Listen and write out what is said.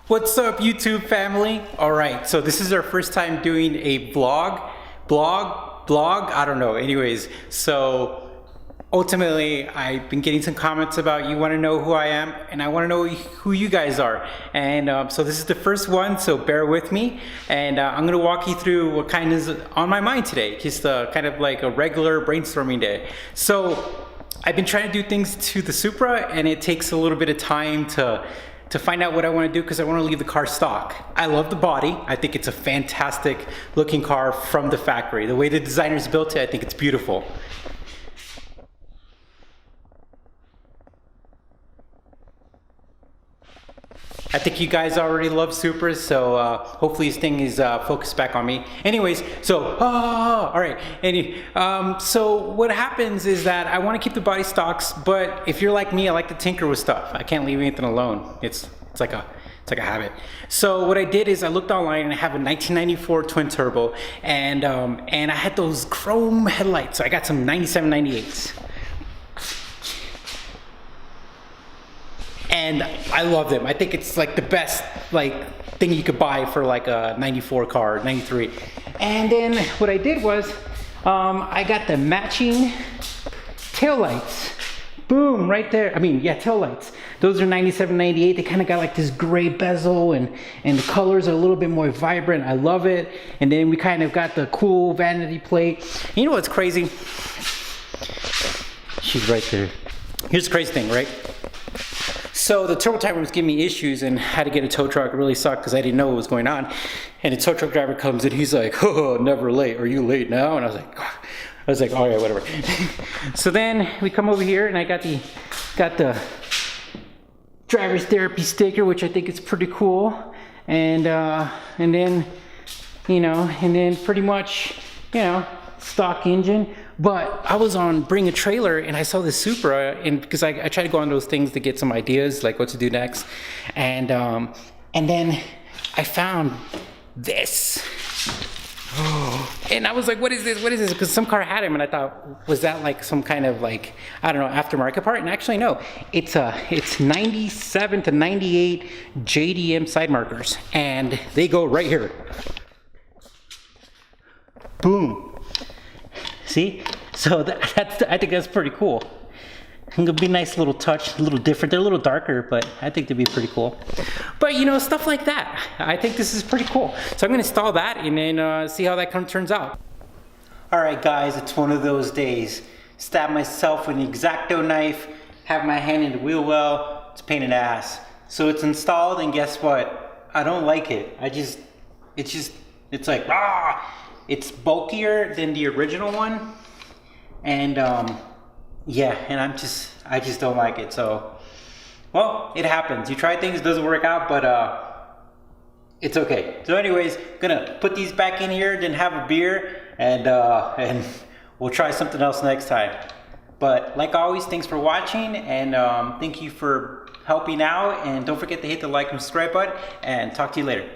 What's up, YouTube family? All right, so this is our first time doing a blog, I don't know. Anyways, so ultimately, I've been getting some comments about you want to know who I am, and I want to know who you guys are. And so this is the first one, so bear with me. And I'm going to walk you through what kind is on my mind today, just kind of like a regular brainstorming day. So I've been trying to do things to the Supra, and it takes a little bit of time to find out what I want to do because I want to leave the car stock. I love the body. I think it's a fantastic looking car from the factory. The way the designers built it, I think it's beautiful. I think you guys already love Supras, so hopefully this thing is focused back on me. Anyways, so, all right. So what happens is that I want to keep the body stocks, but if you're like me, I like to tinker with stuff. I can't leave anything alone. It's like a habit. So what I did is I looked online and I have a 1994 twin turbo, and I had those chrome headlights. So I got some 97, 98s. And I love them. I think it's like the best thing you could buy for like a 94 car, 93. And then what I did was I got the matching taillights. Boom, right there. I mean, yeah, taillights. Those are 97, 98. They kind of got like this gray bezel, and the colors are a little bit more vibrant. I love it. And then we kind of got the cool vanity plate. You know what's crazy? She's right there. Here's the crazy thing, right? So the turbo timer was giving me issues and had to get a tow truck. It really sucked because I didn't know what was going on. And the tow truck driver comes in, he's like, "Oh, never late. Are you late now?" And I was like, all right, whatever. So then we come over here and I got the driver's therapy sticker, which I think is pretty cool. And then pretty much, stock engine. But I was on Bring a Trailer and I saw the Supra, and because I try to go on those things to get some ideas like what to do next, and then I found this, and I was like, what is this? What is this? Because some car had him, and I thought, was that like some kind of like, I don't know, aftermarket part? And actually no, it's 97 to 98 JDM side markers, and they go right here. Boom. See? So I think that's pretty cool. It'll be a nice little touch, a little different. They're a little darker, but I think they'd be pretty cool. But stuff like that. I think this is pretty cool. So I'm gonna install that and then see how that turns out. All right, guys, it's one of those days. Stab myself with an X-Acto knife, have my hand in the wheel well. It's a pain in the ass. So it's installed, and guess what? I don't like it. It's like, it's bulkier than the original one, and yeah, and I just don't like it. So, well, it happens. You try things, it doesn't work out, but it's okay. So anyways, gonna put these back in here, then have a beer, and we'll try something else next time. But like always, thanks for watching, and thank you for helping out, and don't forget to hit the like and subscribe button, and talk to you later.